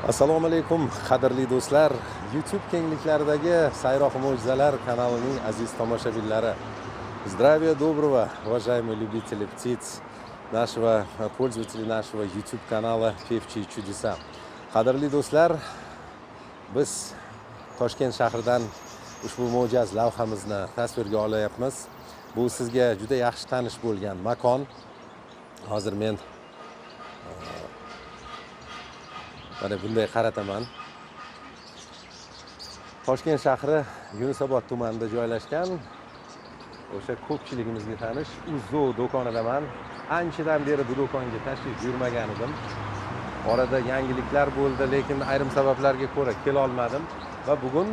Assalomu alaykum qadrli do'stlar. YouTube kengliklaridagi Sayroq mo'jizalar kanalining aziz tomoshabinlari. Здравия доброго, уважаемые любители птиц нашего, пользователи нашего YouTube канала Pevчие чудеса. Qadrli do'stlar, biz Toshkent shahridan ushbu mo'jaz lavhamizni tasvirga olyapmiz. Bu sizga juda yaxshi tanish bo'lgan makon. Hozir men mana bunday qarataman. Toshkent shahri Yunusobod tumanida joylashgan o'sha ko'pchiligimizga tanish Uzzo do'konidaman. Anchadan beri bu do'konga tashrif buyurmagan edim. Orada yangiliklar bo'ldi, lekin ayrim sabablarga ko'ra kela olmadim va bugun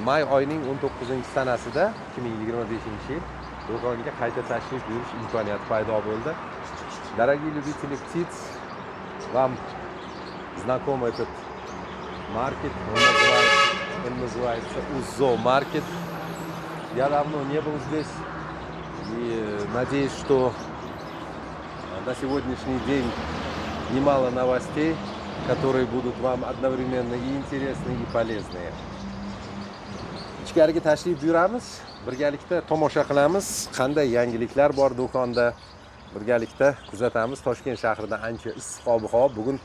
may oyining 19-sanasida 2025-yil do'konga qayta tashrif buyurish imkoniyati paydo bo'ldi. Дорогие любители птиц, вам знаком этот маркет, он называется Uzzo Market. Я давно не был здесь и надеюсь, что на сегодняшний день немало новостей, которые будут вам одновременно и интересны, и полезные. Ichkariga tashrif buyuramiz, birgalikda tomosha qilamiz, qanday yangiliklar bor do'konda. Birgalikda kuzatamiz. Toshkent shahrida ancha issiq ob-havo. Bugun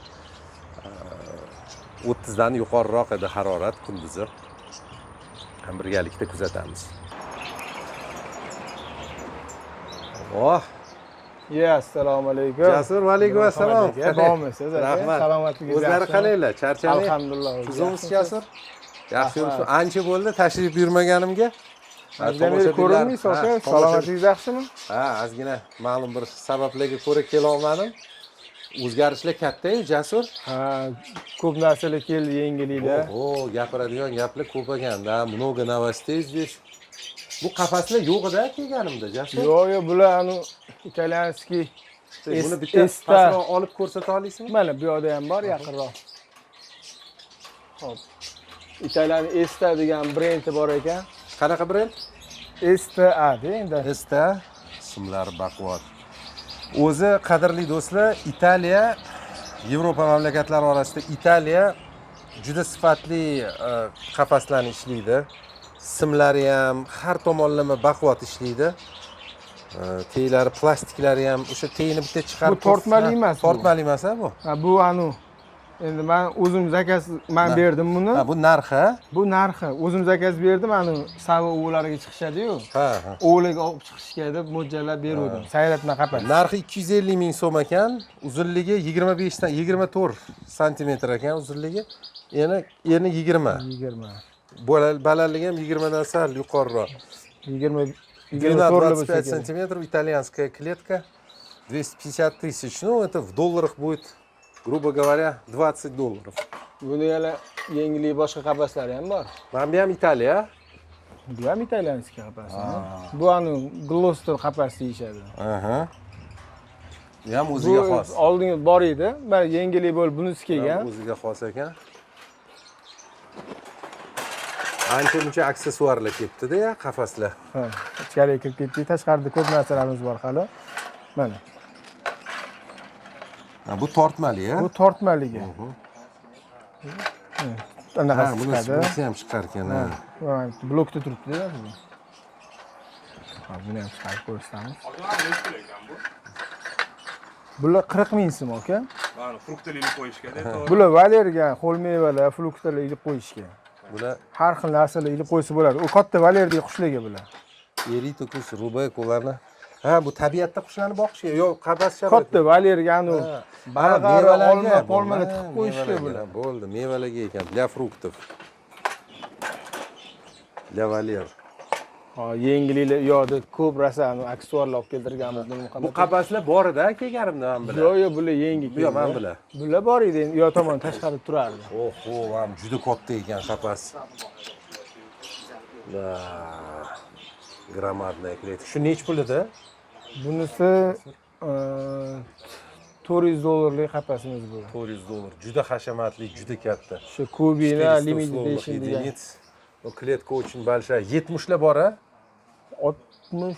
30 dan yuqoriroq edi harorat kunduzi. Ham birgalikda kuzatamiz. Oh, Assalomu alaykum. Jasur, va alaykum assalom. Bormisiz? Rahmat. Salomatligingiz O'zlari qalaylar? Charchamay? Alhamdulillah. Tuzumsiz Jasur? Yaxshi yuribsiz. Ancha bo'ldi tashrif buyurmaganimga. Tomosha ko'rinmaysiz aka. Salomatligingiz yaxshimi? Ha, ozgina ma'lum bir sabablarga ko'ra kela olmadim. O'zgarishlar katta-yu, Jasur. Ha, ko'p narsalar keldi, yangiliklar. Oho, gapiradigan gaplar ko'p ekanda. Много новостей здесь. Bu qafaslar yo'q edi kelganimda, Jasur. Yo'q, bular italyanskiy. Buni bitta pastroq olib ko'rsata olasizmi? Mana bu yerda ham bor, yaqinroq. Hop. Italyan Esta degan brendi bor ekan. Qanaqa brend? Esta endi. Esta ismlar baquvvat. O'zi qadrli do'stlar, Italiya, Yevropa mamlakatlari orasida Italiya juda sifatli qafaslarni ishlaydi. Simlari ham har tomonlama baquvvat ishlaydi. Teylari, plastiklari ham o'sha teyni bitta chiqarib. Bu tortmali emas. Tortmali emas bu. Ha, bu endi men o'zim zakaz berdim buni. Ha, bu narxi. Bu narxi. O'zim zakaz berdim, savo o'g'illariga chiqishadi-yu. Ha. O'g'liga olib chiqishga deb mo'ljallab berdim. Sayratma qapas. Narxi 250 ming so'm ekan, uzunligi 25 dan 24 santimetr ekan uzunligi. Eni 20. 20. Balandligi ham 20 dan sal yuqoriroq. 25 сантиметров, итальянская клетка, 250 тысяч. Ну, это в долларах будет, грубо говоря, $20. Buni yana yangilik boshqa qapaslari ham bor. Mana bu ham Italiya. Bu ham italyanskiy qapas. Bu Gloucester qapas deyishadi. Aha. Bu ham o'ziga xos. Oldingi bor edi. Mana yangilik bo'lib bunisi kelgan. O'ziga xos ekan. Ancha-muncha aksessuarlar ketdi-da, qafaslar. Ha, ichkariga kirib ketdi. Tashqarida ko'p narsalarimiz bor hali. Mana. Bu tortmali-a? Bu tortmaligi. Anaqa bunisi ham chiqar ekan. Blokda turibdi-da bu. Ha, buni ham chiqarib ko'rsatamiz. Bular 40 ming so'm aka. Mana fruktlarni qo'yishga-da. Bular valerga, qo'l mevalar, fruktlar ilib qo'yishga. Bular har xil narsalar ilib qo'ysa bo'ladi. U katta valerdagi qushlarga bular. Erita kush, rubek ularni. Ha, bu tabiatda qushlarni boqishga, yo'q, qafas sharoit. Katta valerga olma, polmalar tiqib qo'yishga bular. Bo'ldi, mevalarga ekan, для фруктов. Для valер. Ha, yangiliklar yo'qda ko'p rasam aksessuarlar olib keltirganmiz. Bu qafaslar bor edi kelganimda men bilan. Yo'q, bular yangi. Yo'q, men bilan. Bular bor edi, yo tomon tashqarida turardi. Oho, ham juda katta ekan qapas. Громадная клетка. Shu nech pul edi? Bunisi $400 qapasimiz bu. $400. Juda hashamatli, juda katta. Shu Kubina limited edition degan. Bu kletka очень большая. 70lar bor-a? 60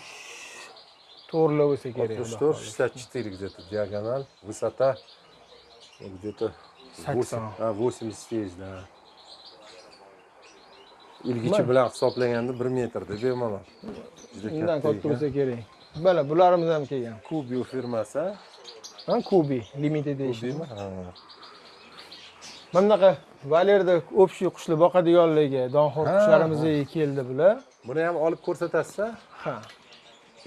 to'rtlar bo'lsa kerak. 64, 64 где-то диагональ, высота где-то 80. Ha, 80 tejda. Ilgichi bilan hisoblaganda 1 metrda bemalol. Juda Undan katta ekan. bo'lsa kerak. Mana bularimiz ham kelgan. Kubio firmasi, ha? Ha, Kubi limited edition. Kubimi? Ha. Mana bunaqa Valerda общий qushlar boqadiganlarga, donxo'r qushlarimiz keldi bular. Buni ham olib ko'rsatasiz, ha? Ha.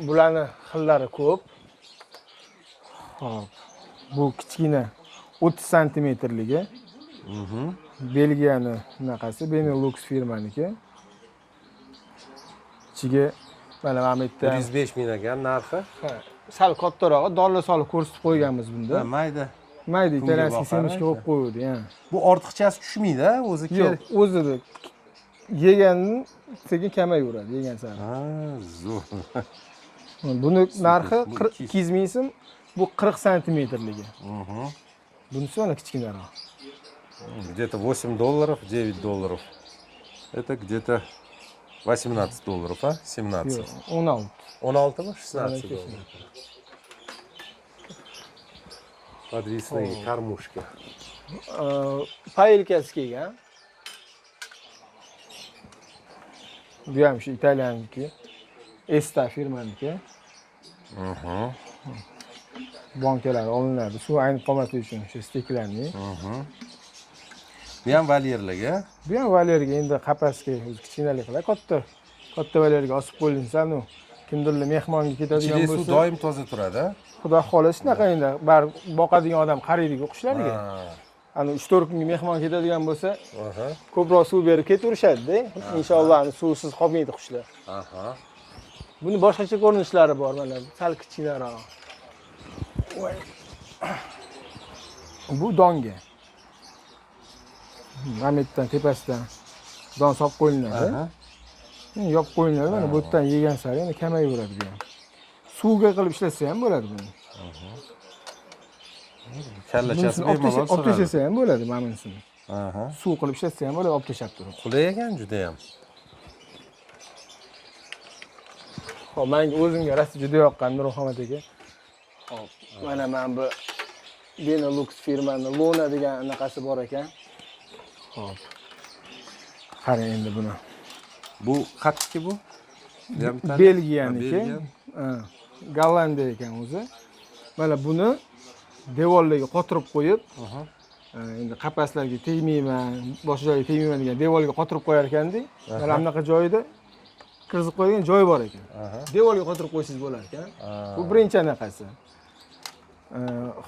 Bularni xillari ko'p. Hop. Bu kichkina 30 santimetrligi. Belgiyani bunaqasi, Benelux firmaniki. Ichiga mana bu yerda 105 ming ekan narxi. ha, sal kattarog'i dollar solib ko'rsatib qo'yganmiz bunda. Ha, mayda. Mayda Bunga italyanskiy boqar, semishga qo'yib qo'ydi, ha. Bu ortiqchasi tushmaydi, o'zi Yo'q, o'zida yeganni sekin kamayaveradi, yegan sari. Ha, zo'r. Buni narxi Bu 200 ming so'm, bu 40 santimetrligi. Угу. Bunisi mana kichkinaroq. Где-то $8, $9. Это где-то $18, а? 17. Yo'q, 16. 16 mi? $16. Mana kesin. Подвесные кормушки. Paylkasi kelgan. Bu ham shu italyaniki. Esta firmaniki. Угу. Bankalar olinadi. Suv aynib qolmasligi uchun shu steklarni. Угу. Bu ham valyerligi. Bu ham valyerga endi qapasga o'zi kichkinalik qiladi. Katta valyerga osib qo'yilsa, nu kimdirlar mehmonga ketadigan Ichida suv bo'lsa, doim toza turadi. xudo xohlasa shunaqa endi bar boqadigan odam qariydiku qushlarga. Ana 3-4 kunga mehmon ketadigan bo'lsa, Aha. ko'proq suv berib ketaverishadi-da. Inshaalloh suvsiz qolmaydi qushlar. Aha. Buni boshqacha ko'rinishlari bor mana, sal kichkinaroq. Bu donga. Mametdan tepasidan don solib qo'yiladi. Aha. Yopib qo'yiladi. Mana bu yerdan yegan sari yana kamayaveradi bu ham. Suvga qilib ishlatsa ham bo'ladi buni. Kallachasi bemalol olib tashlasa ham bo'ladi mana bunisini. Aha. Suv qilib ishlatsa ham bo'ladi, olib tashlab turib. Qulay ekan juda ham. Xo'p, menga o'zimga rosa juda yoqqan Nurmuhammad aka. Xo'p, mana men bu Benelux firmani Luna degan anaqasi bor ekan. Xo'p. Qarang endi buni. Bu qatiki bu? Belgiyaniki. Gollandiya ekan o'zi. Mana buni devorlarga qotirib qo'yib, endi qapaslarga tegmayman, boshqa joyga tegmayman degan devorlarga qotirib qo'yar ekanda, mana bunaqa joyida kirgizib qo'ygan joy bor ekan. Devorga qotirib qo'ysangiz bo'lar ekan. Bu birinchi anaqasi.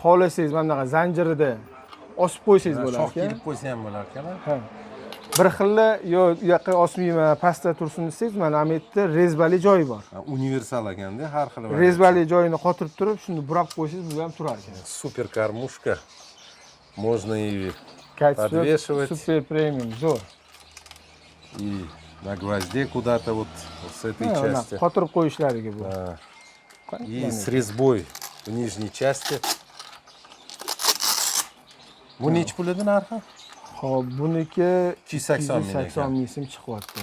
Xohlasangiz mana bunaqa zanjirida osib qo'ysangiz bo'lar Shoh ekan. kelib qo'ysa ham bo'lar ekan. Ha. Bir xilla yo u yoqqa osmayman, pastda tursin desangiz, mana bu yerda rezbali joyi bor. Universal ekanda, har xil. Rezbali joyini qotirib turib, shuni burab qo'ysangiz, bu ham turar ekan. Супер кормушка. Можно и Качество подвешивать. Супер премиум, zo'r. И на гвозде куда-то вот с этой части. Qotirib qo'yishlariga bu. И с резьбой в нижней части. Bu necha pul edi narxi? Xo'p, buniki 280 ming 280 ming so'm chiqyapti.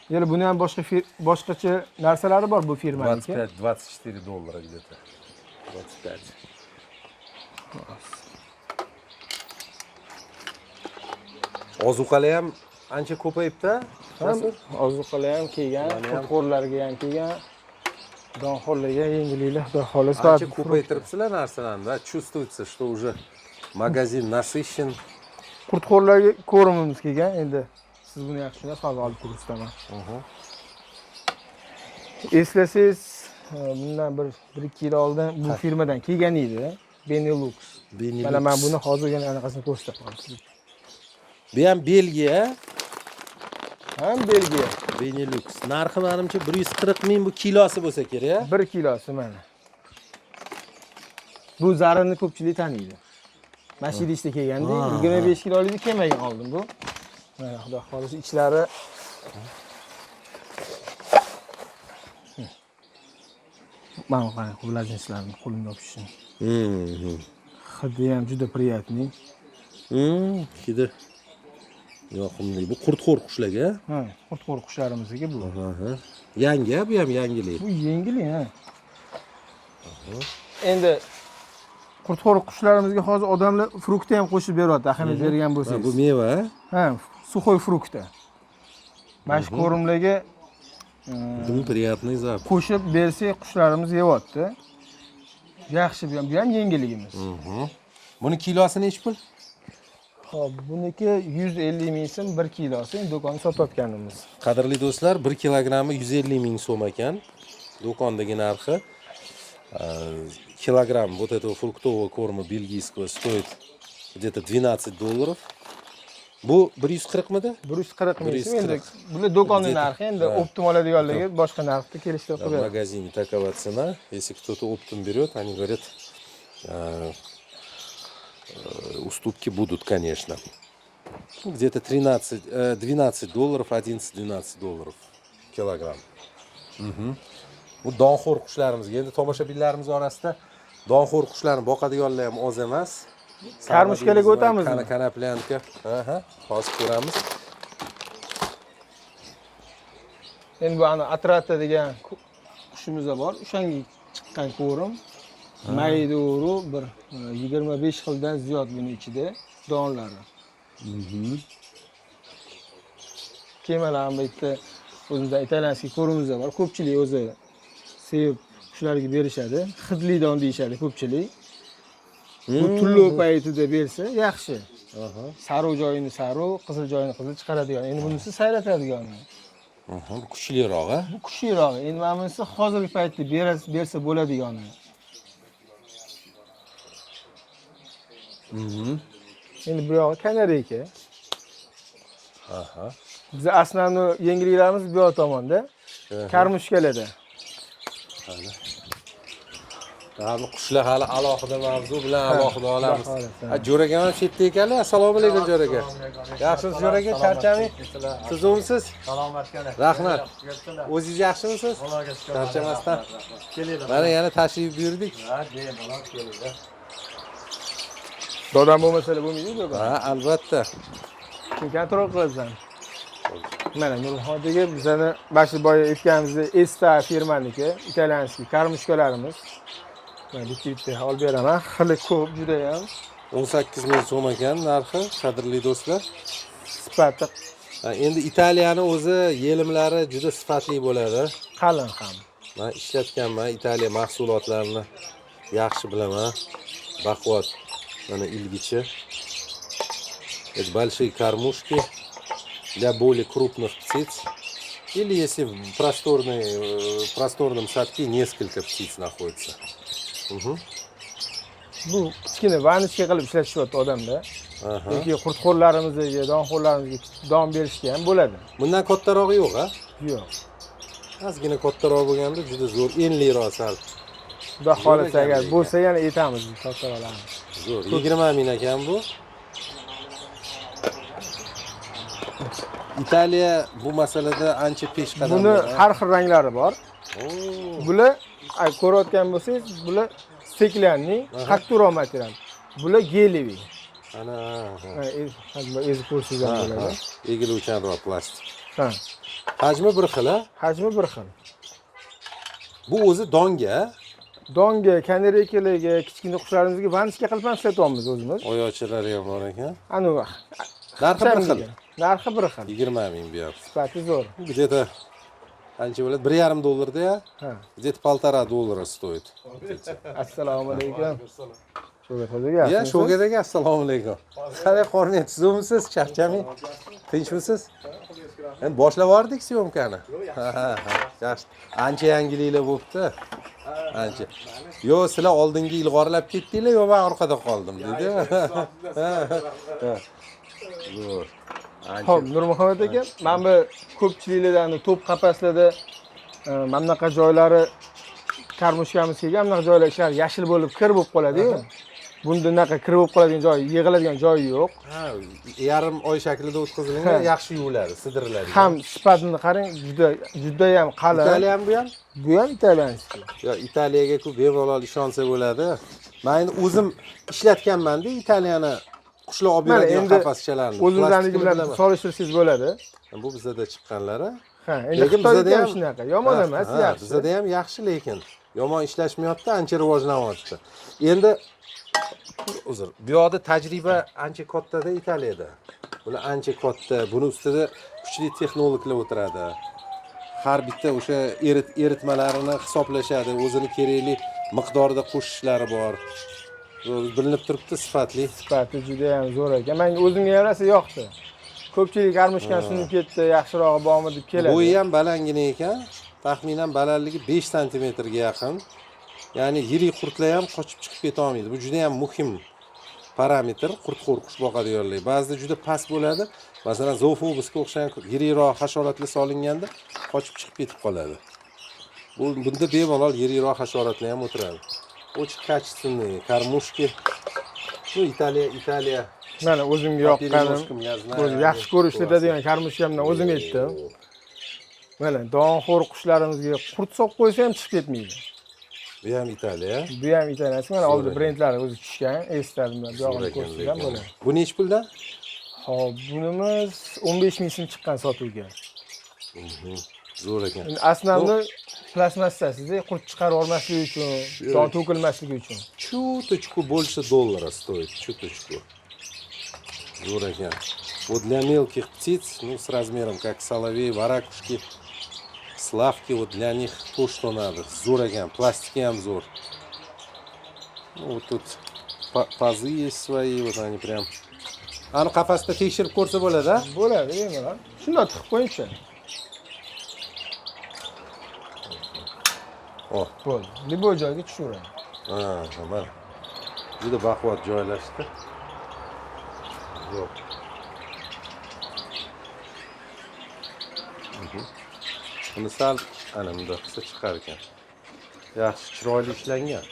Yana buni ham boshqacha narsalari bor bu firmaniki. 25-24 доллара где-то. 25. Ozuqalar ham ancha ko'payibdi. Ozuqalar ham kelgan, qo'rlarga ham kelgan. Donxo'rlarga yengilliklar, xudo xohlasa. Ancha ko'paytiribsizlar narsalarni. Чувствуется, что уже magazin насыщен. Qurtxo'rlarga ko'rimimiz kelgan. Endi siz buni yaxshi tushunasiz, hozir olib ko'rsataman. Eslasangiz, bundan 1-2 yil oldin bu firmadan kelgan edi, Benelux. Mana men buni hozir yana anaqasini ko'rsatib qo'ydim. Bu ham Belgiya. Ham Belgiya. Benelux. Narxi menimcha 140 ming bu kilosi bo'lsa kerak. 1 kilosi mana. Bu zarini ko'pchilik taniydi. Mashidishda kelganda 25 kilolik kelmagan oldim bu. Mana xudo xolisi ichlari mana qarang, vlajenslarni qo'limda olib tushsin. Hidi ham juda приятный. Hidi yoqimli. Bu qurtxo'r qushlarga? Ha, qurtxo'r qushlarimizniki bu. Yangi, bu ham yangilik. Bu yengil, ha. Endi Qurtxo'rq qushlarimizga hozir odamlar fruktni ham qo'shib beryapti, ahamiyat bergan Bu bo'lsangiz. meva. Ha, suxoy frukta. Mana shu ko'rimlarga Dim приятный запах. qo'shib bersak, qushlarimiz yeyapti. Yaxshi, bu ham yengilligimiz. Buni kilosi nechi pul? Xo'p, buniki 150 ming so'm 1 kilosi do'konda sotayotganimiz. Qadrli do'stlar, 1 kilogrammi 150 ming so'm ekan. Do'kondagi narxi. Килограмм вот этого фруктового корма бельгийского стоит где-то $12. Bu 140 midi? 140 ming so'm. 140. Endi bular do'konning narxi, endi optim oladiganlarga boshqa narxda kelishtirib В qo'yadi. магазине такова цена. Если кто-то оптом берет, они говорят, уступки будут, конечно. Ну, где-то $12, $11-12 килограмм. Bu donxo'r qushlarimizga, endi tomoshabinlarimiz orasida donxo'r qushlarni boqadiganlar ham oz emas. Karmushkalarga o'tamizmi? Kanaplanka. Aha, hozir ko'ramiz. Endi bu ana atrata degan qushimiz bor. O'shanga chiqqan ko'rim. Maydoru bir 25 xildan ziyod buni ichida donlari. Kemalar ham bitta o'zimizda italyanskiy ko'rimiz bor. Ko'pchilik o'zi sevib qushlarga berishadi. Hidli don deyishadi ko'pchilik. Bu tullo paytida bersa yaxshi. Sariq joyini sariq, qizil joyini qizil chiqaradigan. Endi bunisi sayratadigan. Bu kuchliroq, a? Bu kuchliroq. Endi mana bunisi hozirgi paytda bersa bo'ladigan. Endi bu yog'i kanareyka. Biz aslan yengilliklarimiz bu yoq tomonda. Karmushkalarda. Hali qushlar hali alohida mavzu bilan alohida olamiz. Jo'raga ham chetda ekanlar. Assalomu alaykum Jo'raga. Yaxshimisiz Jo'raga? Charchaming? Siz o'msiz? Salomatgina. Rahmat. O'zingiz yaxshimisiz? Charchamasdan. Mana yana tashrif buyurdik. Ha, bemalol keldi. Dodam bo'lmasa bo'lmaydi-ku. Ha, albatta. Kim kontrol qilasan? Mana Nurxondagi bizani bashi boya aytganimizdek Esta firmaniki, italyanskiy karmushkalarimiz. Mana bitta olib beraman. Xili ko'p juda ham. 18 ming so'm ekan narxi, qadrli do'stlar. Sifati Endi Italiyani o'zi yelimlari juda sifatli bo'ladi. qalin ham. Men ishlatganman Italiya mahsulotlarini yaxshi bilaman. Baquvvat mana ilgichi. Это большие кормушки для более крупных птиц. Или если в просторном садке несколько птиц находится. Bu kichkina vanishka qilib ishlatishyapti odamda. Aha. Yoki qurtxo'rlarimizga, donxo'rlarimizga don berishga ham bo'ladi. Bundan kattarog'i yo'q, ha? Yo'q. Ozgina kattaroq bo'lganda juda zo'r, enliroq sal. Xudo xolasa agar bo'lsa yana aytamiz, kattaroqlarni. Zo'r. 20 ming ekan bu. Italiya bu masalada ancha peshqadam. Buni har xil ranglari bor. Bular ko'rayotgan bo'lsangiz, bular steklanniy, qattiqroq material. Bular geliviy. Ana. Ezib ko'rsangiz ham bo'ladi. Egiluvchanroq plastik. Ha. Hajmi bir xil, ha? Hajmi bir xil. Bu o'zi donga, Donga, kanareykalarga, kichkina qushlarimizga vanishka qilib ham ishlatyapmiz o'zimiz. oyoqchalari ham bor ekan. Anu Narxi bir xil. Narxi bir xil. 20 ming bu yoq. Sifati zo'r. Где-то ancha bo'ladi, $1,5 ya. Ha. Где-то $1,5 стоит. Assalomu alaykum. Sho'ga qo'ydik. Ya, sho'gadagi assalomu alaykum. Qanday qorningiz tuzumsiz, charchaming? Tinchmisiz? Endi boshlab yubordik syomkani. Ha. Yaxshi. Ancha yangiliklar bo'libdi. Ancha. Yo, sizlar oldingi ilg'orlab ketdinglar, yo men orqada qoldim, dedi. Zo'r. Xo'p, Nurmuhammad aka, men bu ko'pchiliklardan to'p qapaslarda mana bunaqa joylari karmushkamiz kelgan, bunaqa joylar ishlar yashil bo'lib, kir bo'lib qoladi-yu. Bunda unaqa kir bo'lib qoladigan joy, yig'iladigan joyi yo'q. Ha, yarim oy shaklida o'tkazilgan, yaxshi yuviladi, sidiriladi. Ham sifatini qarang, juda ham qalin. Italiyan bu ham? Bu ham italyanskiy. Yo, Italiyaga ku bemalol ishonsa bo'ladi. Men endi o'zim ishlatganman-da Italiyani qushlar olib beradigan qafaschalarni. O'zingizlarniki bilan solishtirsangiz bo'ladi. Bu bizda chiqqanlari. Ha, endi Xitoyda ham shunaqa. Yomon emas, yaxshi. Bizda ham yaxshi, lekin yomon ishlashmayapti, ancha rivojlanyapti. Endi uzr. Bu yoqda tajriba ancha kattada Italiyada. Bular ancha katta. Buni ustida kuchli texnologlar o'tiradi. Har bitta o'sha eritmalarini hisoblashadi. O'zini kerakli miqdorda qo'shishlari bor. Bilinib turibdi sifatli. Sifati juda ham zo'r ekan. Menga o'zimga yarasa yoqdi. Ko'pchilik armishkan sunib ketdi, yaxshirog'i bormi deb keladi. Bo'yi ham balandgina ekan. Taxminan balandligi 5 santimetrga yaqin. Ya'ni yirik qurtlar ham qochib chiqib keta olmaydi. Bu juda ham muhim parametr qurtxo'r qush boqadiganlar. Ba'zida juda past bo'ladi. Masalan, zoofobusga o'xshagan yirikroq hasharotlar solinganda qochib chiqib ketib qoladi. Bunda bemalol yirikroq hasharotlar ham o'tiradi. Очень качественные кормушки. Ну, Italiya. Mana o'zimga yoqqanim. O'zi yaxshi ko'rish deydigan karmushkamdan o'zim aytdim. Mana donxo'r qushlarimizga qurt solib qo'ysa ham chiqib ketmaydi. Bu ham Italiya. Bu ham Italiyasi. Mana oldi brendlari o'zi tushgan, eslarimda bu yo'g'ini ko'rsatgan bo'ladi. Bu nech puldan? Hop, bunimiz 15 ming so'm chiqqan sotuvga. Zo'r ekan. Asnavni plastmassasida qurt chiqarib olmasligi uchun, don to'kilmasligi uchun. Чуточку больше доллара стоит, чуточку. Zo'r ekan. Вот для мелких птиц, ну, с размером как соловей, воракушки, славки, вот для них то, что надо. Zo'r ekan, plastiki ham zo'r. Ну, вот тут пазы есть свои, вот они прям. Ani qafasda tekshirib ko'rsa bo'ladi-a? Bo'ladi, bemalol. Shunday tiqib qo'yingchi. Oh, bo'ldi. Liboy joyga tushaveradi. ha, mana. Juda baquvvat joylashdi. Yo'q. Buni sal ana bunday qilsa chiqar ekan. Yaxshi chiroyli ishlangan.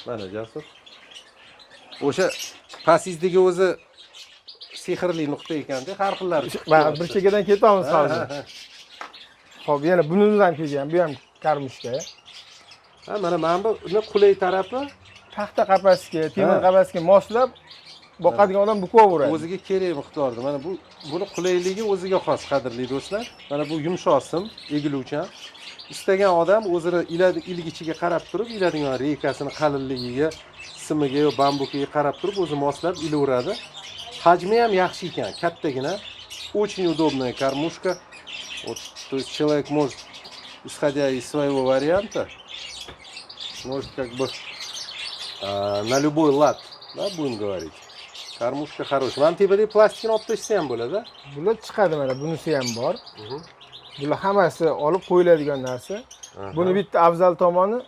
Mana Jasur. O'sha pasizdagi o'zi sehrli nuqta ekan-da, har xillari. Mana bir chekkadan ketamiz hozir. Xo'p, yana bunimiz ham kelgan. Bu ham karmushka. Ha, mana buni qulay tarafi Taxta qafasga, temir qafasga moslab boqadigan odam bukaveradi. o'ziga kerak miqdorda. Mana buni qulayligi o'ziga xos, qadrli do'stlar. Mana bu yumshoq sim, egiluvchan. Istagan odam o'zini ilgichiga qarab turib, iladigan reykasini qalinligiga, simiga yo bambukiga qarab turib o'zi moslab ilaveradi. Hajmi ham yaxshi ekan, kattagina. Очень удобная кормушка. Вот, то есть человек может, исходя из своего варианта, может как бы на любой лад, да, будем говорить. Кормушка хорошая. Mana tepada plastikni olib tashsa ham bo'ladi. Bular chiqadi mana, bunisi ham bor. Bular hammasi olib qo'yiladigan narsa. Buni bitta afzal tomoni,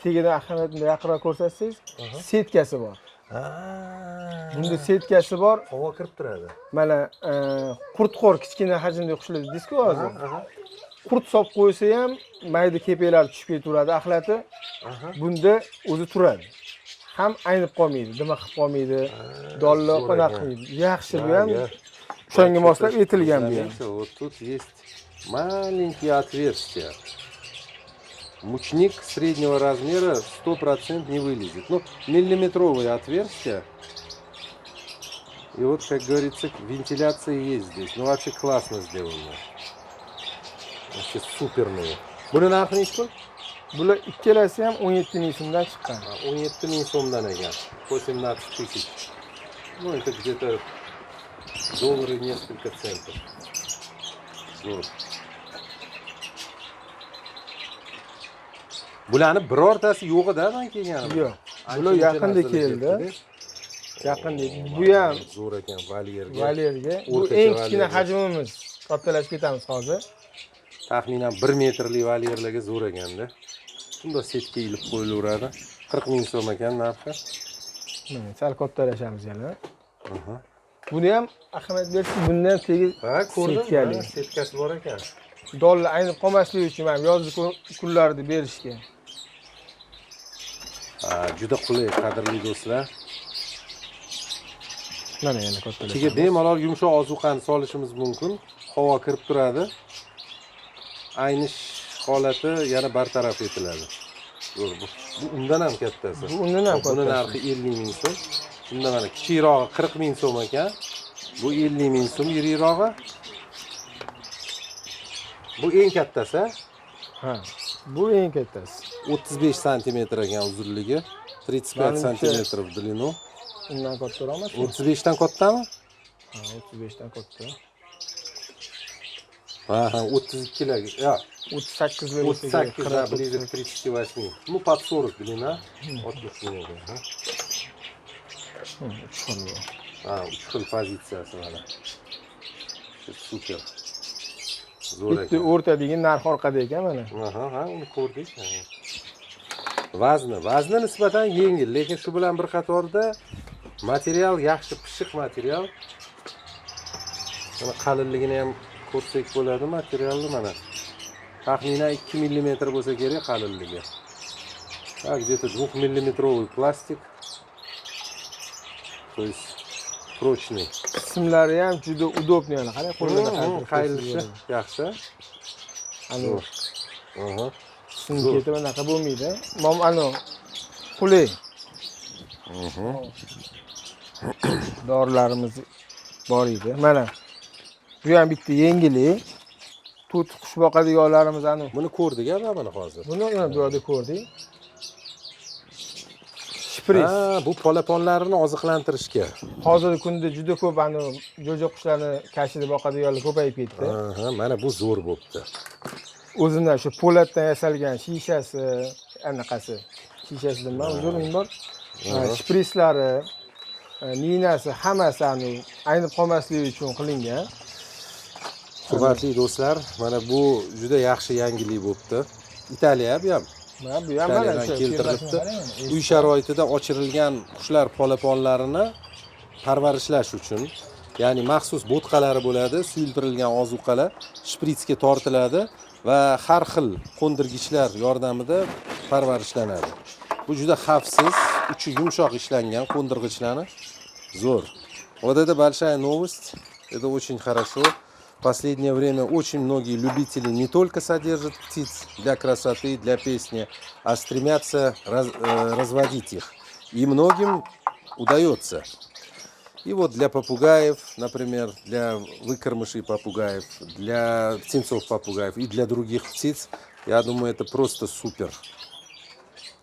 tegida ahamiyatini yaqinroq ko'rsatsangiz, setkasi bor. Bunda setkasi bor. Havo kirib turadi. Mana qurtxo'r kichkina hajmdagi qushlar disku hozir. Qurt solib qo'ysa ham mayda kepaklar tushib ketaveradi, axlati. Bunda o'zi turadi. Ham aynib qolmaydi, nima qilib qolmaydi, dolli qana qilmaydi. Yaxshi bu ham o'shanga moslab etilgan bu ham. Вот тут есть маленькие отверстия. Мучник среднего размера 100% не вылезет. Ну, миллиметровые отверстия. И вот, как говорится, вентиляция есть здесь. Ну, вообще классно сделано. Вообще суперные. Buni narxi nech pul? Bular ikkalasi ham 17 ming so'mdan chiqqan. 17 ming so'mdan ekan. 18 тысяч. Ну, это где-то доллары несколько центов. Вот. Bularni birortasi yo'q-da men kelganim. Yo'q. Bular yaqinda keldi. Yaqinda. Bu ham zo'r ekan valyerga. Valyerga. Bu eng kichkina hajmimiz. Kattalashib ketamiz hozir. Taxminan 1 metrli valyerlarga zo'r ekanda. Bunda setga ilib qo'yilaveradi. 40 ming so'm ekan narxi. Mana sal kattalashamiz yana. Buni ham ahamiyat bersiz, bundan tegi ko'rdim. Setkasi bor ekan. Dollar aynib qolmasligi uchun ham yozgi kunlarda berishga. Juda qulay, qadrli do'stlar. Mana yana kattalashamiz. Ichiga bemalol yumshoq ozuqani solishimiz mumkin. Havo kirib turadi. Aynish holati yana bartaraf etiladi. Zo'r bu. Bu undan ham kattasi. Bu undan ham kattasi. Buni narxi 50 ming so'm. Bunda mana kichikrog'i 40 ming so'm ekan. Bu 50 ming so'm yirikrog'i. Bu eng kattasi. Ha, bu eng kattasi. 35 santimetr ekan uzunligi, 35 Menimcha- santimetr в длину. Undan kattaroq emasmi? 35 dan kattami? Ha, 35 dan katta. Ha, 32 lar. Yo'q, 38 lar bo'lsa 38, да, ближе к 38. Ну, под 40 длина. 60 длина, ha. 3 xil bu. Ha, 3 xil pozitsiyasi mana. Super. Zo'r Bitta ekan. o'rtadagi narx orqada ekan mana. Ha, uni ko'rdik. Vazni nisbatan yengil, lekin shu bilan bir qatorda material yaxshi pishiq material. Mana qalinligini ham ko'rsak bo'ladi materialni mana. Taxminan 2 mm bo'lsa kerak qalinligi. Ha, где-то 2 миллиметровый пластик. То есть прочный. Qismlari ham juda udobniy ana qarang qo'lda Qaylishi yaxshi. Ana Aha. sinib ketib anaqa bo'lmaydi. Ana qulay. Dorilarimiz bor edi. Mana bu ham bitta yengili. Tut qush boqadiganlarimiz ana. Buni ko'rdik-a mana hozir. Buni yana bu yerda ko'rdik. Shpris. Ha, bu polaponlarini oziqlantirishga. Hozirgi kunda juda ko'p ana jo'ja qushlarni kashida boqadiganlar ko'payib ketdi. Aha, mana bu zo'r bo'pti. O'zidan shu po'latdan yasalgan shishasi, anaqasi. Shishasidan ham uzun bor. Shprislari, ninasi hammasi aynib qolmasligi uchun qilingan. Hurmatli do'stlar, mana bu juda yaxshi yangilik bo'pti. Italiya bu ham. Mana bu ham mana Italiyadan shu keltiribdi. Uy sharoitida ochirilgan qushlar polaponlarini parvarishlash uchun, ya'ni maxsus bo'tqalari bo'ladi, suyultirilgan ozuqalar shpritsga tortiladi va har xil qo'ndirgichlar yordamida parvarishlanadi. Bu juda xavfsiz, uchi yumshoq ishlangan qo'ndirgichlarni zo'r. Вот это большая новость. Это очень хорошо. В последнее время очень многие любители не только содержат птиц для красоты, для песни, а стремятся разводить их. И многим удается. И вот для попугаев, например, для выкормышей попугаев, для птенцов попугаев и для других птиц, я думаю, это просто супер.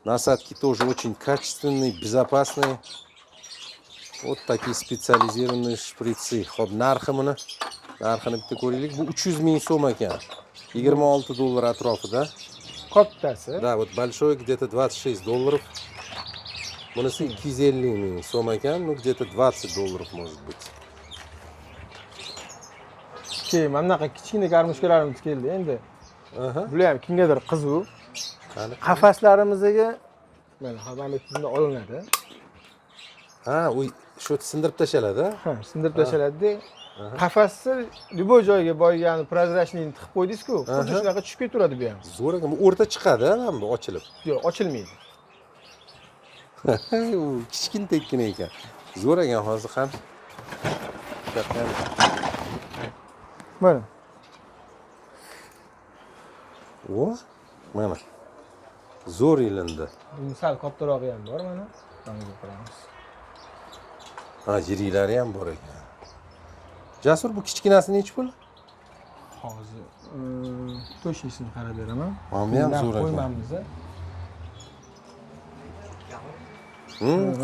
Насадки тоже очень качественные, безопасные. Вот такие специализированные шприцы. Xo'p, narxi buni. Narxini bitta ko'raylik. Bu 300 ming so'm ekan. 26 dollar atrofida. kattasi. Да, вот большой где-то 26 долларов. Bunisi 250 ming so'm ekan. Ну, где-то 20 долларов может быть. Keyin mana bunaqa kichkina garmushkalarimiz keldi endi. Aha. Bular ham kimgadir qiziq. Qani? Qafaslarimizga mana habametdan olinadi. Ha, u shu sindirib tashaladi. Ha, sindirib tashaladi. Qafasni любой joyga boygan prozrachnikni tiqib qo'ydingiz-ku, xuddi shunaqa tushib ketaveradi bu ham. Zo'r ekan. Bu o'rta chiqadi, mana bu ochilib. Yo'q, ochilmaydi. U kichkina tekkina ekan. Zo'r ekan hozir ham. Mana. O, mana. Zo'r ilindi. Buni sal kattarog'i ham bor mana. Mana bu ko'ramiz. Ha, yiriklari ham bor ekan. Jasur, bu kichkinasi nechi pul? Hozir to'shisini qarab beraman. Mana ham zo'r ekan. Qo'ymamiz.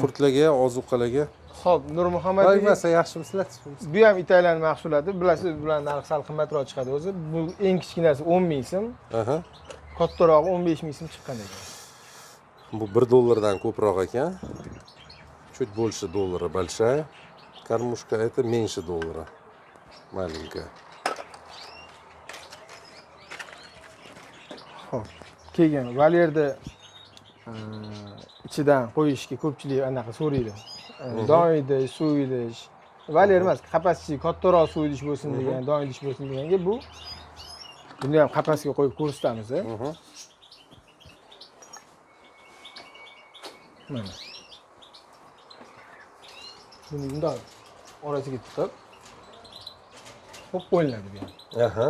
Qurtlarga, ozuqalarga. Xo'p, Nurmuhammad Qo'ymasa yaxshimisizlar? bu ham Italiyan mahsuloti. Bilasiz, bular narxi sal qimmatroq chiqadi o'zi. Bu eng kichkinasi 10 ming so'm, Aha. kattarog'i 15 ming so'm chiqqan ekan. Bu 1 dollardan ko'proq ekan. Чуть больше доллара большая кормушка, это меньше доллара. Маленькая. Xo'p, keyin valyerda ichidan qo'yishga ko'pchilik anaqa so'raydi. Don idish, suv idish. Valyer emas, qapas ichiga kattaroq suv idish bo'lsin degan, don idish bo'lsin deganga bu. Buni ham qapasga qo'yib ko'rsatamiz. Mana. Buni bundoq orasiga tiqib qo'yib qo'yiladi bu ham. Aha.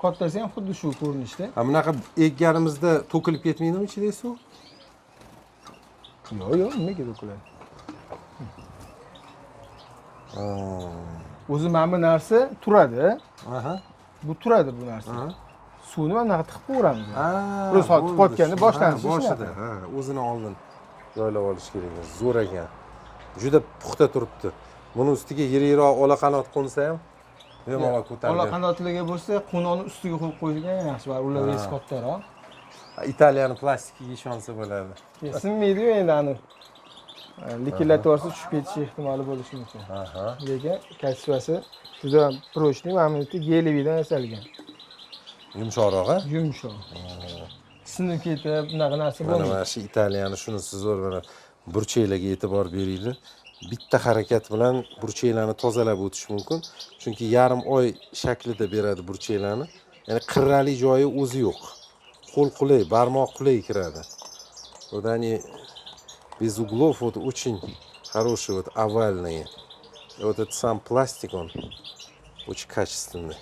Kattasi ham xuddi shu ko'rinishda. Ha, bunaqa ekkanimizda to'kilib ketmaydimi ichidagi suv? Yo'q, nimaga to'kiladi? O'zi mana bu narsa turadi. Aha. Bu turadi bu narsa. suvni mana bunaqa tiqib qo'yamiz. Ha, Biroz hozir qotganda boshlanishi boshida. Ha, o'zini oldin joylab olish kerak. Zo'r ekan. Juda puxta turibdi. Buni ustiga yiriroq ola qanot qo'nsa ham bemalol ko'taradi. Ola qanotliga bo'lsa, qo'noni ustiga qo'yib qo'yilgan yaxshi, ular esi kattaroq. Italiyani plastikiga ishonsa bo'ladi. Sinmaydi-yu endi ani. Likillatib olsa tushib ketish ehtimoli bo'lishi mumkin. Aha. Lekin kachvasi juda prochniy, mana bu gelividan yasalgan. Yumshoqroq, ha? Yumshoq. Sinib ketib, bunaqa narsa Mana bo'lmaydi. mana shu italiyani shunisi zo'r, mana burchaklarga e'tibor beringlar. Bitta harakat bilan burchaklarni tozalab o'tish mumkin. Chunki yarim oy shaklida beradi burchaklarni. Ya'ni qirrali joyi o'zi yo'q. Qo'l qulay, barmoq qulay kiradi. Вот они без углов вот очень хорошие, вот овальные. И вот этот сам пластик, он очень качественный.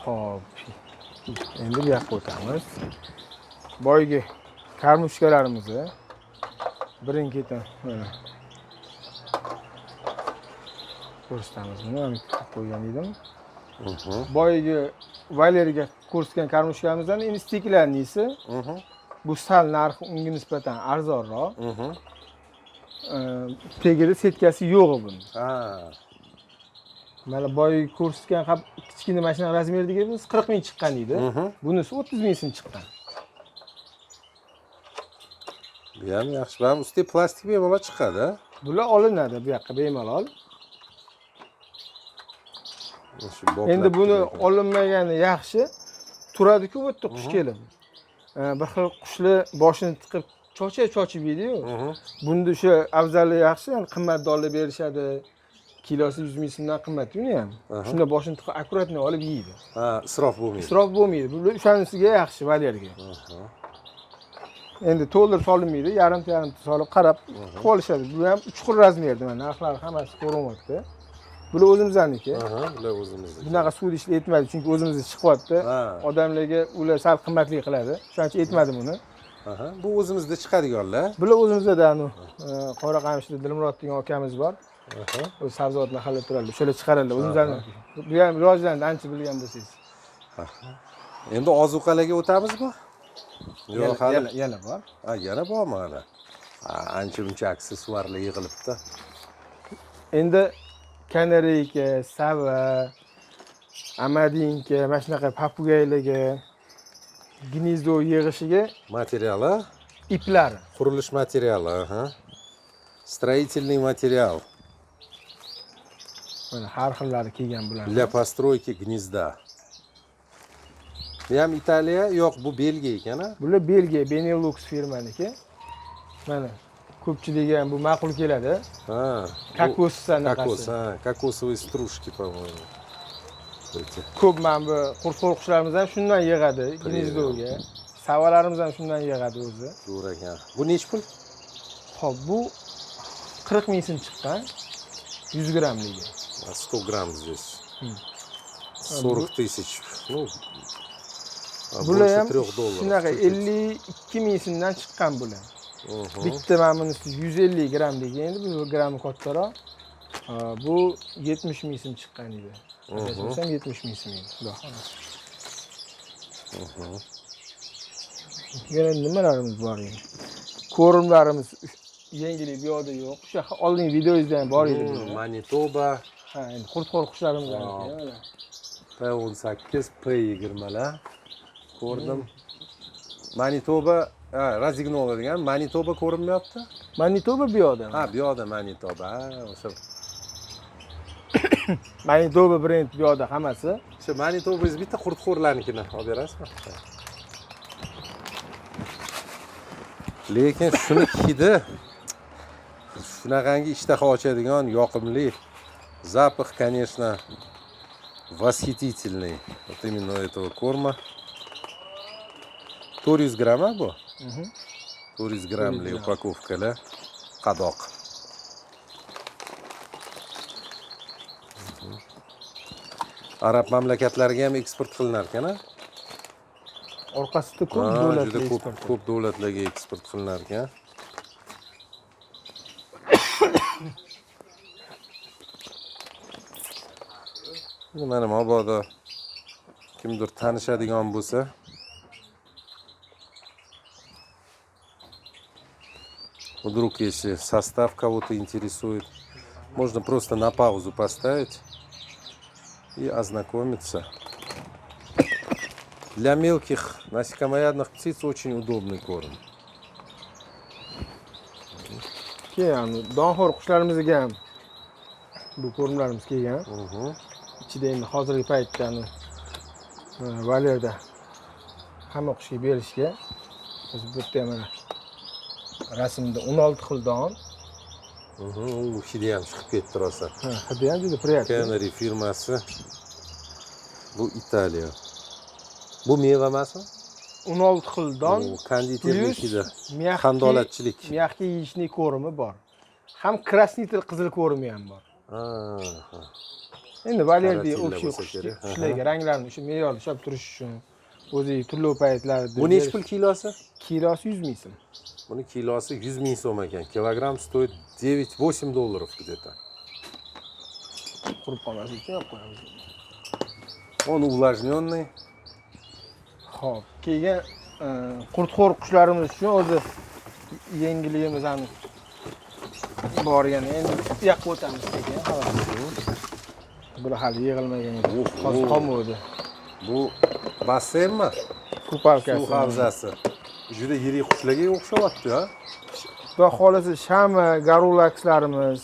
Xo'p. Endi bu yoqqa o'tamiz. Boyagi karmushkalarimizni birin-ketin mana ko'rsatamiz. Buni ham qo'ygan edim. Boyagi Valeriga ko'rsatgan karmushkamizdan endi stiklarnisi. Bu sal narxi unga nisbatan arzonroq. Tegida setkasi yo'q buni. Ha. Mana boyagi ko'rsatgan kichkina mashina razmerdagi biz 40 ming chiqqan edi. Bunisi 30 ming so'm chiqqan. Bu ham yaxshi. Mana ustiga plastik bemalol chiqadi. Bular olinadi bu yoqqa bemalol. Endi buni olinmagani yaxshi. Turadi-ku bu yerda qush kelib. Bir xil qushlar boshini tiqib chochib yedi-yu. Bunda o'sha afzali yaxshi, ya'ni qimmat dollar berishadi. Kilosi 100 ming so'mdan qimmat uni ham. Shunda boshini tiqib akkuratni olib yeydi. Ha, isrof bo'lmaydi. Isrof bo'lmaydi. Bu o'shanisiga yaxshi Valerga. Endi to'ldirib solinmaydi, yarimta solib qarab olishadi. Bu ham chuqur razmerda, mana narxlari hammasi ko'rinyapti. Bular o'zimizniki. Bular o'zimizniki. Bunaqa suvni ishla etmadi, chunki o'zimizda chiqyapti. Odamlarga ular sal qimmatli qiladi. Shuning uchun etmadim uni. Bu o'zimizda chiqadiganlar. Bular o'zimizda Qora Qamishda Dilmurod degan akamiz bor. O'z sabzavot mahallada turadi. O'shalar chiqaradilar o'zimizlarniki. Bu ham rivojlandi, ancha bilgan bo'lsangiz. Endi ozuqalarga o'tamizmi? Yo'q, hali yana bor. Ha, yana bormi hali? Ancha-muncha aksessuarlar yig'ilibdi. Endi kanareyka, sava, amadinka, mana shunaqa papugaylarga gnezdo yig'ishiga Materiali, iplar, qurilish materiali, Строительный материал. Mana har xillari kelgan bular. Для постройки гнезда. Bu ham Italiya, yo'q, bu Belgiya ekan-a? Bular Belgiya, Benelux firmaniki. Mana ko'pchiligiga ham bu ma'qul keladi. Ha. Kokos sanaqasi. Kokos, kokosовые стружки, по-моему. Ko'p mana bu qo'rqoq qushlarimiz ham shundan yig'adi gnezdoga. Savalarimiz ham shundan yig'adi o'zi. To'g'ri ekan. Bu nech pul? Xo'p, bu 40 ming so'm chiqqan. 100 grammligi. 100 грамм здесь. 40 тысяч. Ну, bular ham $3. shunaqa 52 ming so'mdan chiqqan bular. Bitta mana bunisi 150 grammligi, endi bu grammi kattaroq. Bu 70 ming so'm chiqqan edi. Adashmasam 70 ming so'm edi. Xudo xohlasa. Yana nimalarimiz bor endi? Ko'rimlarimiz yengili bu yoqda yo'q. O'sha oldingi videoyizda ham bor edi. Manitoba. Ha, endi qurt-qo'r qushlarimiz ham bor. P18, P20 lar. Ko'rdim. Manitoba, Razignola degan Manitoba ko'rinmayapti? Manitoba bu yoqda. Ha, bu yoqda Manitoba. O'sha Manitoba brend bu yoqda hammasi. O'sha Manitobangiz bitta qurt-qo'rlarnikini olib berasizmi? Lekin shuni hidi shunaqangi ishtaha ochadigan, yoqimli. Запах, конечно, восхитительный. Вот именно этого корма. 400 грамм bu? 400 grammli upakovkalar qadoq. Arab mamlakatlariga ham eksport qilinar ekan-a? Orqasida ko'p davlatlar ko'p davlatlarga eksport qilinar ekan. Mana mabodo kimdir tanishadigan bo'lsa, вдруг если состав кого-то интересует, можно просто на паузу поставить и ознакомиться. Для мелких насекомоядных птиц очень удобный корм. Keyin donxo'r qushlarimizga ham bu ko'rimlarimiz kelgan. Ichida endi hozirgi paytda valyerda hamma qushga berishga biz bu yerda mana rasmda 16 xil don. U hidi ham chiqib ketdi rosa. Ha, hidi ham juda приятный. Canary firmasi. Bu Italiya. Bu meva emasmi? 16 xil don. Bu konditerlikida. mягкий- Qandolatchilik. Mягкий yeyishlik ko'rimi bor. Ham krasnitel qizil ko'rimi ham bor. Aha. Endi valyerda Karatilla o'sha bo'lsa kerak. qushlarga ranglarni o'sha me'yorda ushlab turish uchun o'zi turli paytlarda Bu nechi pul kilosi? kilosi 100 ming so'm. Buni kilosi 100 ming so'm ekan. Kilogramm стоит 9-8 долларов где-то. Qurib qolmasin uchun olib qo'yamiz. Он увлажненный. Xo'p, keyin qurtxo'r qushlarimiz uchun o'zi yengilligimiz ham bor yana. Endi yoqqa o'tamiz keyin. Bular hali yig'ilmagan edi. Hozir qolmadi. Bu basseynmi? Kupalkasi. Suv havzasi. Juda yirik qushlarga o'xshayapti, ha? Xudo xolasa shama, garulakslarimiz,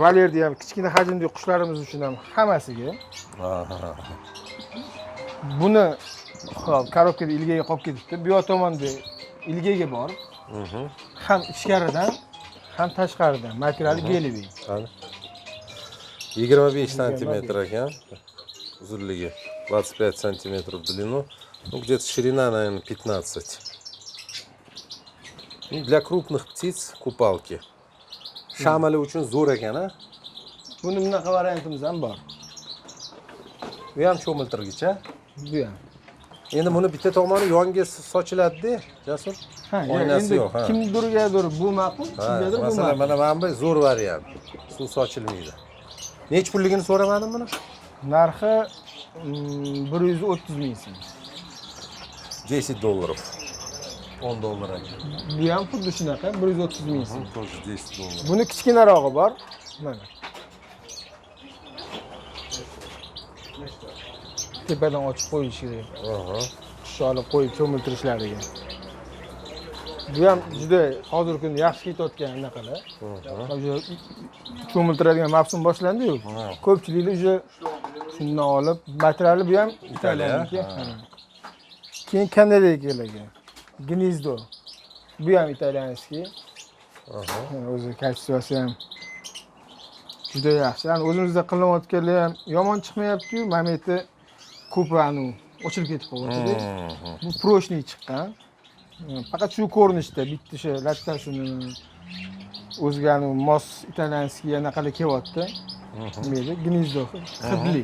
valyerda ham kichkina hajmli qushlarimiz uchun ham hammasiga. Buni hop korobkada ilgaga qolib ketibdi. Bu yoq tomonda ilgaga bor. Ham ichkaridan, ham tashqaridan materiali belivey. 25 сантиметр ekan. Uzunligi 25 сантиметров в длину. Ну, где-то ширина, наверное, 15. Ну, для крупных птиц купалки. Shamali uchun zo'r ekan, ha? Buni bunaqa variantimiz ham bor. Bu ham cho'miltirgich, ha? Bu ham. Endi buni bitta tomoni yonga sochiladi-da, Jasur. Ha, Oynasi endi yo'q, ha. kimdirgadir bu ma'qul, kimgadir bu Masalan, ma'qul. mana bu zo'r variant. Suv sochilmaydi. Nech pulligini so'ramadim buni? Narxi 130 ming so'm. 10 долларов. 10 dollar ekan. Bu ham xuddi shunaqa 130 ming so'm. Тоже 10 dollar. Buni kichkinarog'i bor. Mana. Tepadan ochib qo'yish kerak. Qushni olib qo'yib cho'miltirishlariga. Bu ham juda hozirgi kunda yaxshi ketayotgan anaqalar. Cho'miltiradigan mavsum boshlandi-yu. Ko'pchiliklar уже shundan olib, materiali bu ham Italiyaniki. Keyin Kanadaga kelgan. Gnizdo. Bu ham italyanskiy. O'zi kачествоsi ham juda yaxshi. Yani o'zimizda qilinayotganlar ham yomon chiqmayapti-yu. Mana bu yerda ko'pi ochilib ketib qolyapti. Bu proshniy chiqqan. Faqat shu ko'rinishda bitta o'sha lattasini o'ziga mos italyanskiy anaqalar kelyapti. Nima edi? Gnizdo hidli.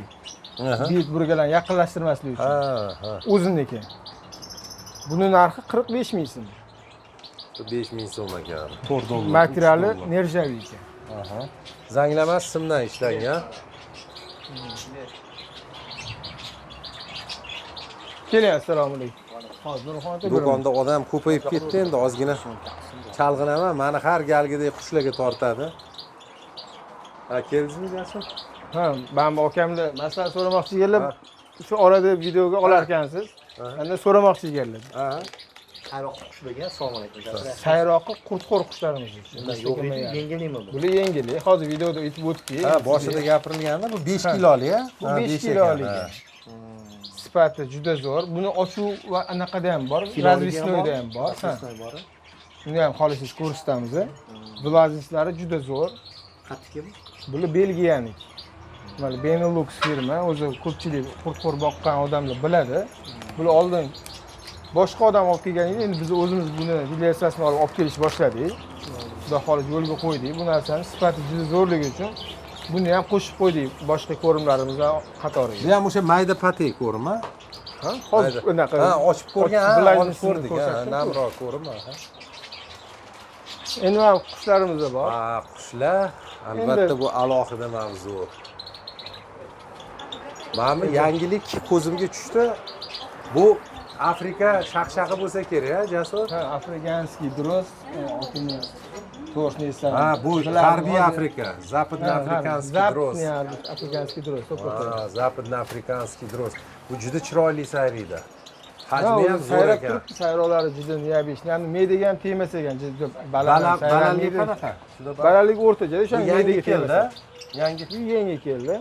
Bit burgalarni yaqinlashtirmaslik uchun. O'ziniki. Buni narxi 45 ming so'm. 5 ming so'm ekan. 4 dollar. Materiali nerjaviy ekan. Zanglama simdan ishlangan. Keling, assalomu alaykum. Hozir Do'konda odam ko'payib ketdi, endi ozgina chalg'inaman. Mani har galgidek qushlarga tortadi. Ha, keldingizmi, Jasur? Ha, men akamlar maslahat so'ramoqchi kelib, shu orada videoga olar ekansiz. Endi so'ramoqchi keldim. Sayroq qushlarga assalomu alaykum. Sayroqi qurtxo'r qushlarimiz uchun. Yo'q, yengilmi bu? Bular yengil. Hozir videoda aytib o'tdik. Ha, boshida gapirilganda bu 5 kilolik, ha? Bu 5 kilolik. Sifati juda zo'r. Buni ochuv va anaqada ham bor, razvisnoyda ham bor. Buni ham xohlasangiz ko'rsatamiz. Vlazinslari juda zo'r. Qattiqmi? Bular Belgiyanik. Mana Benelux firma, o'zi ko'pchilik qurtxo'r boqqan odamlar biladi. Bular oldin boshqa odam olib kelgan edi, endi biz o'zimiz buni filiatsiyasini olib kelish boshladik. Xudo xohlasa yo'lga qo'ydik. Bu narsani sifati juda zo'rligi uchun buni ham qo'shib qo'ydik boshqa ko'rimlarimiz qatoriga. Bu ham o'sha mayda patey ko'rim, ha? Ha, hozir unaqa. Ha, ochib ko'rgan, ha, Bilajni olib ko'rdik, ha, ko'rsatdim. namroq ko'rim, ha. Endi mana qushlarimiz bor. Ha, qushlar, albatta bu alohida mavzu. Mana bu yangilik ko'zimga tushdi. Bu Afrika shaqshaqi bo'lsa kerak, Jasur. Ha, afrikanskiy drost, otini to'g'risini esladim. Ha, bu G'arbiy Afrika, Zapadnoafrikanskiy drost. Afrikanskiy drost. Ha, Zapadnoafrikanskiy drost. Bu juda chiroyli sayraydi. Hajmi ham zo'r ekan. Sayrovlari juda neobычный. Yani me'daga ham tegmas ekan, juda baland. Balandlik qanaqa? Balandlik o'rtacha, o'sha yangi keldi. Yangi keldi.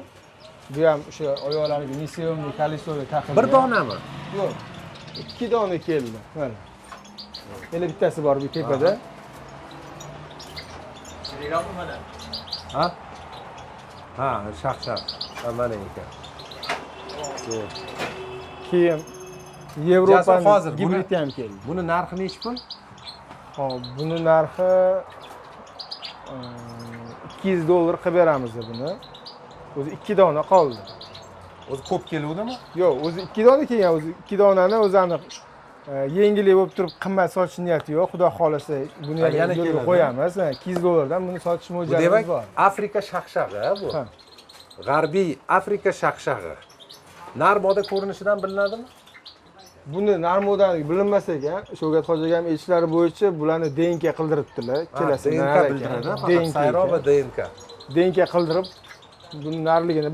Bu ham o'sha oyoqlariga nisiyomli kolisoga taqilgan. Bir donami? Yo'q. 2 dona keldi. Mana. Yana bittasi bor bu tepada. Ha? Ha, shaq. Mana ekan. Keyin Yevropaning gibrid ham keldi. Buni narxi necha pul? Hop, buni narxi $200 qilib beramiz buni. O'zi 2 dona qoldi. O'zi ko'p keluvdimi? Yo'q, o'zi 2 dona kelgan, o'zi 2 donani o'zi aniq yengillik bo'lib turib qimmat sotish niyati yo'q. Xudo xolasa buni yana yo'lga qo'yamiz. $200 dan buni sotish mo'ljalimiz bor. Afrika shaqshag'i bu. G'arbiy Afrika shaqshag'i. Narmoda ko'rinishidan bilinadimi? Buni narmodan bilinmas ekan. Sho'gat Hojiga ham aytishlari bo'yicha bularni DNK qildiribdilar. Kelasi DNK bildiradi. Sayrov va DNK. DNK qildirib buni narligini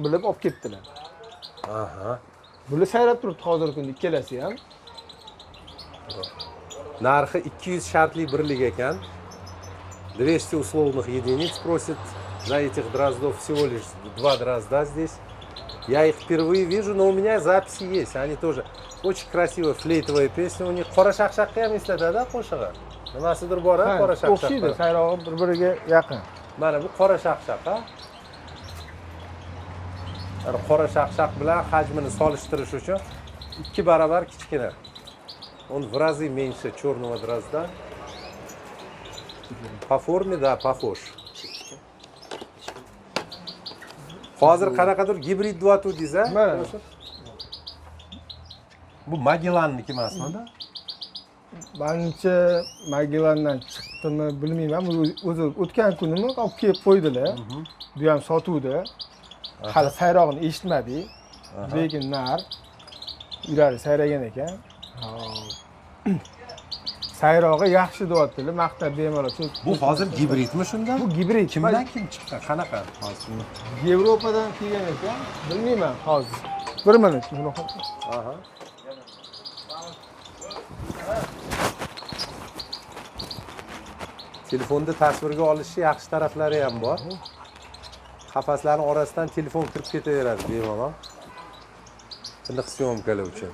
bilib olib ketdilar. Aha. Bular sayrab turibdi hozirgi kunda ikkalasi ham. Narxi 200 shartli birlik ekan. 200 условных единиц просит за этих дроздов всего лишь 2 дрозда здесь. Я их впервые вижу, но у меня записи есть. Они тоже очень красивая флейтовая песня. У них qora shaqshaqqa ham eslatadi qo'shig'i. Nimasidir bor, qora shaqshaq. O'xshaydi, sayrog'i bir-biriga yaqin. Mana bu qora shaqshaq, ha? Qora shaqshaq bilan hajmini solishtirish uchun 2 barobar kichkina. Он в разы меньше черного дрозда. По форме, да, похож. Hozir qanaqadir gibrid deyapsiz, ha? Mana. Bu Magellanniki emasmi-da? Menimcha Magellandan chiqdimi bilmayman. O'zi o'tgan kunimi olib kelib qo'ydilar. Bu ham sotuvda. Hali sayrog'ini eshitmadik. Lekin nar ular sayragan ekan. Sayrog'i yaxshi deyaptilar, maqtab bemalol. Bu hozir gibridmi shunda? Bu gibrid. Kimdan kim chiqqan? Qanaqa hozir? Yevropadan kelgan ekan. Bilmayman hozir. 1 minut. Aha. Telefonda tasvirga olishni yaxshi taraflari ham bor. Qafaslarning orasidan telefon kirib ketaveradi bemalol. Aniq syomkalar uchun.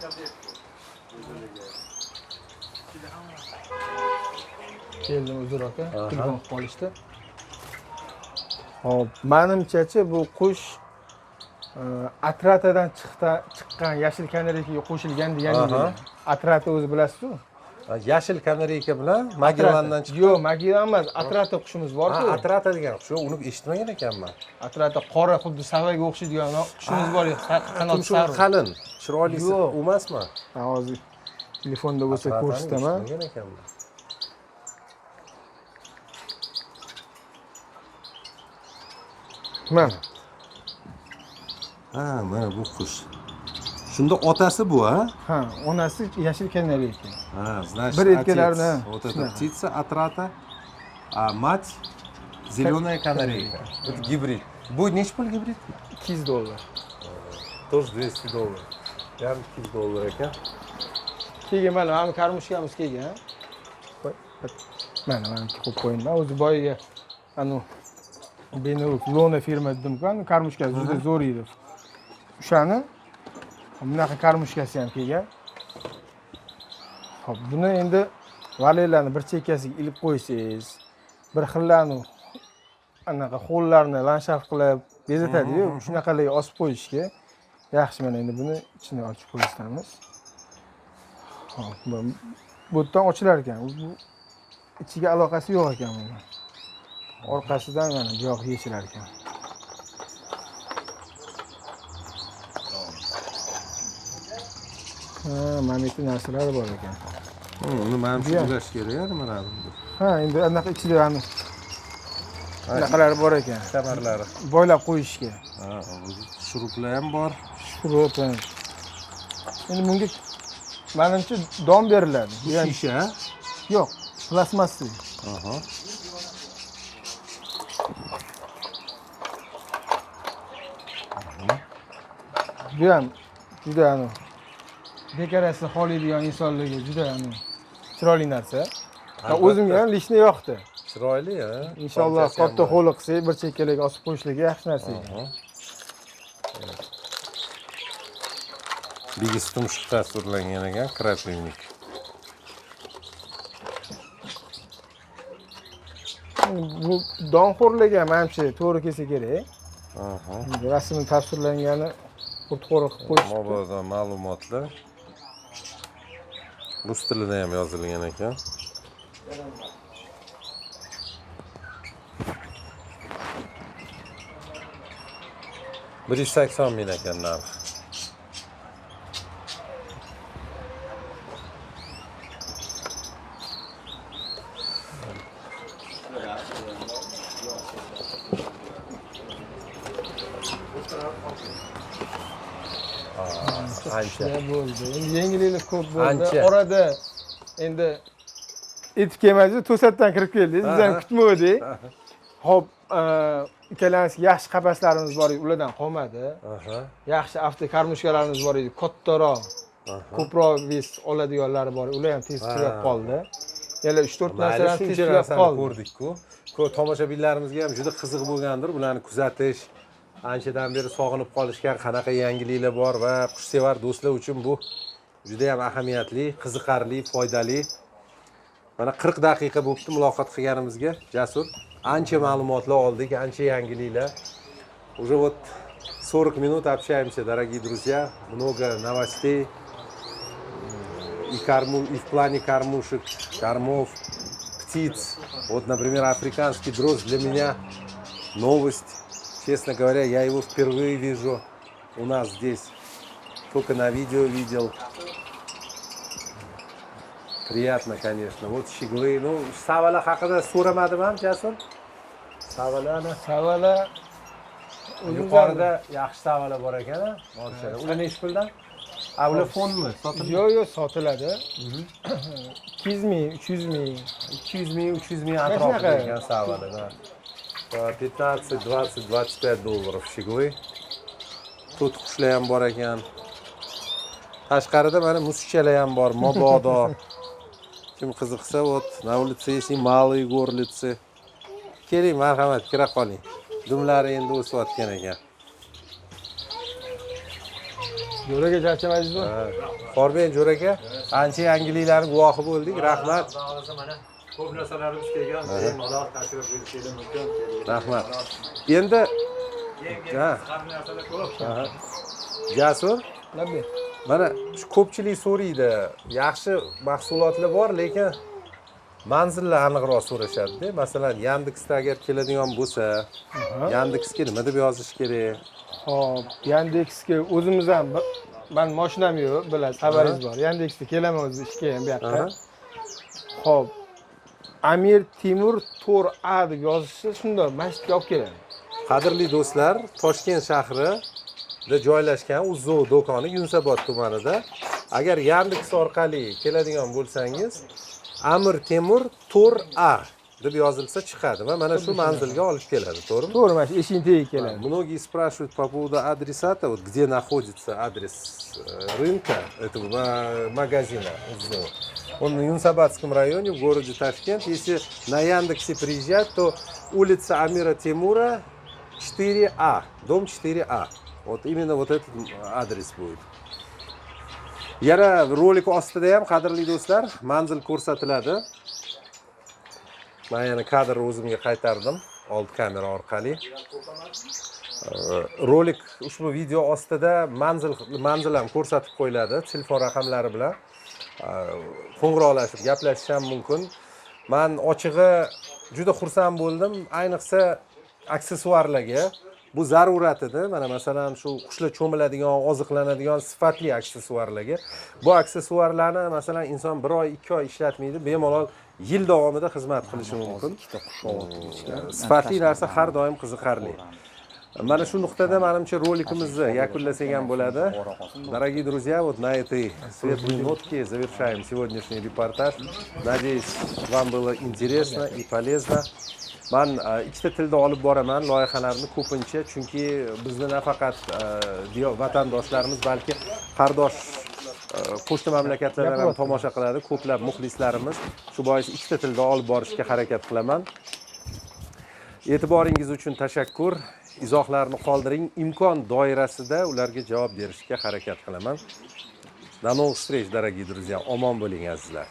Keldim uzr aka, telefon qolishdi. Hop, menimcha bu qush Atratadan chiqqan yashil kanareykaga qo'shilgan degan. Atrata o'zi bilasiz-ku? Yashil kanareyka bilan Magellandan chiqqan. Yo'q, Magellan emas, Atrata qushimiz bor-ku. Atrata degan qush, uni eshitmagan ekanman. Atrata qora xuddi savaga o'xshaydigan qushimiz bor, qanot sari. Qalin, chiroylisi u emasmi? Hozir telefonda bo'lsa ko'rsataman. Mana. Ha, mana bu qush. Shunda otasi bu, ha? Ha, onasi yashil kanareyka. Ha, значит, bir etkalarni. Вот эта птица Атрата, а мать зеленая канарейка. Это гибрид. Будет нечто пол гибрид? $200. Тоже $200. Yarım $200 ekan. Keyin mana karmushkamiz kelgan. Mana qo'yib qo'ydim. O'zi boyiga anu Benelux Lona firma dedim-ku, karmushkasi juda zo'r edi. O'shani bunaqa karmushkasi ham kelgan. Xo'p, buni endi valeylarni bir chekkasiga ilib qo'ysangiz, bir xillarni anaqa xo'llarni landshaft qilib bezatadi-yu, shunaqalarga osib qo'yishga yaxshi. Mana endi buni ichini ochib qo'yamiz. Xo'p, bu yerdan ochilar ekan. Bu ichiga aloqasi yo'q ekan buni. Orqasidan mana bu yoq yechilar ekan. Mana bu narsalar bor ekan. Uni mana shu ulash kerak, mana bu. Ha, endi anaqa ichida anaqalar bor ekan. Kamarlari. Boylab qo'yishga. Ha, o'zi shuruplar ham bor. Shurup. Endi bunga menimcha dom beriladi. Bu Yani, shisha. yo'q, plastmassi. Aha. Bu ham juda dekoratsiya xohlaydigan insonlarga juda chiroyli narsa. O'zimga ham lishni yoqdi. Chiroyli, ha. Inshaalloh Qanchasi ham katta bor. hovli qilsak, bir chekkalarga osib qo'yishlik yaxshi narsa ekan. Aha. Biggest tumshuq tasvirlangan ekan, krapivnik. Bu donxo'rlarga ham manimcha to'g'ri kelsa kerak. Aha. Rasmni tasvirlangani xurtxo'ri qilib qo'yish. Mabodo ma'lumotlar. Rus tilida ham yozilgan ekan. Bir 180 ming ekan narxi. Ancha. Bo'ldi. Endi yengillik ko'p bo'ldi. Ancha. Orada endi etib kelmadingiz, to'satdan kirib keldingiz. Biz ham kutmadik. Xo'p, ikkalamiz yaxshi qapaslarimiz bor edi, ulardan qolmadi. Aha. Yaxshi avtokarmushkalarimiz bor edi, kattaroq, ko'proq ves oladiganlari bor edi. Ular ham tez tugab qoldi. Yana 3-4 narsalar tez tugab qoldi. Ko'rdik-ku. Tomoshabinlarimizga ham juda qiziq bo'lgandir bularni kuzatish. Anchadan beri sog'inib qolishgan qanaqa yangiliklar bor va qushsevar do'stlar uchun bu juda ham ahamiyatli, qiziqarli, foydali. Mana 40 daqiqa bo'libdi muloqot qilganimizga, Jasur. Ancha ma'lumotlar oldik, ancha yangiliklar. Уже вот 40 минут общаемся, дорогие друзья. Много новостей. И в плане кормушек, кормов, птиц. Вот, например, африканский дрозд для меня новость. Честно говоря, я его впервые вижу у нас здесь. Только на видео видел. Приятно, конечно. Вот shiglы. Ну, savala haqida so'ramadim ham, Jasur. Savala yuqorida yaxshi savala bor ekan, moshada. Ular nechi puldan? Ular fondmi? Yo'q, sotiladi. 200 ming, 300 ming. 200 ming, 300 ming atrofida ekan savala, da. 15, 20, 25 dollarov shiglы. To't qushlar ham bor ekan. Tashqarida mana musichalar ham bor, mabodo. Kim qiziqsa, вот на улице есть и малые горлицы. Keling, marhamat, kira qoling. Dumlari endi o'sayotgan ekan. Jo'raga charchamadingizmi? Qorbey Jo'raka, ancha yangiliklarning guvohi bo'ldik. Rahmat. Ko'p narsalarimiz kelgan, bemalol tashrif buyurishingiz mumkin. Rahmat. Endi narsalar ko'p. Jasur, Labbi. mana shu ko'pchilik so'raydi. Yaxshi mahsulotlar bor, lekin manzillar aniqroq so'rashadi-da. Masalan, Yandexda agar keladigan bo'lsa, Yandexga nima deb yozish kerak? Hop, Yandexga o'zimiz ham men mashinam yo'q, bilasiz, xabaringiz bor. Yandexda kelaman o'zi ishga ham bu yoqqa. Hop. Amir Temur To'r A deb yozishsa, shunda masjidga olib keladi. Qadrli do'stlar, Toshkent shahrida joylashgan Uzzo do'koni Yunusobod tumanida. Agar Yandex orqali keladigan bo'lsangiz, Amir Temur To'r A deb yozilsa chiqadi va mana shu manzilga olib keladi, to'g'rimi? To'g'ri, mana shu eshikning tagiga keladi. Многие спрашивают по поводу адресата, вот где находится адрес рынка этого магазина Uzzo. Он в Юнусобадском районе, в городе Ташкент. Если на Яндексе приезжать, то улица Амира Темура 4А, дом 4А. Вот именно вот этот адрес будет. Yana rolik ostida ham qadrli do'stlar, manzil ko'rsatiladi. Men yana kadr o'zimga qaytardim old kamera orqali. Rolik ushbu video ostida manzil ham ko'rsatib qo'yiladi, telefon raqamlari bilan. Qo'ng'iroqlashib gaplashish ham mumkin. Men ochig'i juda xursand bo'ldim, ayniqsa aksessuarlarga. Bu zarurat edi. Mana masalan shu qushlar cho'miladigan, oziqlanadigan sifatli aksessuarlarga. Bu aksessuarlarni masalan inson 1 oy, 2 oy ishlatmaydi, bemalol yil davomida xizmat qilishi mumkin. Sifatli narsa har doim qiziqarli. Mana shu nuqtada menimcha rolikimizni yakunlasak ham bo'ladi. Дорогие друзья, вот на этой светлой нотке завершаем сегодняшний репортаж. Надеюсь, вам было интересно и полезно. Men ikkita tilda olib boraman loyihalarni ko'pincha, chunki bizni nafaqat vatandoshlarimiz, balki qardosh qo'shni mamlakatlardan ham tomosha qiladi ko'plab muxlislarimiz. Shu bois ikkita tilda olib borishga harakat qilaman. E'tiboringiz uchun tashakkur. Izohlarni qoldiring, imkon doirasida ularga javob berishga harakat qilaman. До новых встреч, дорогие друзья. Omon bo'ling azizlar.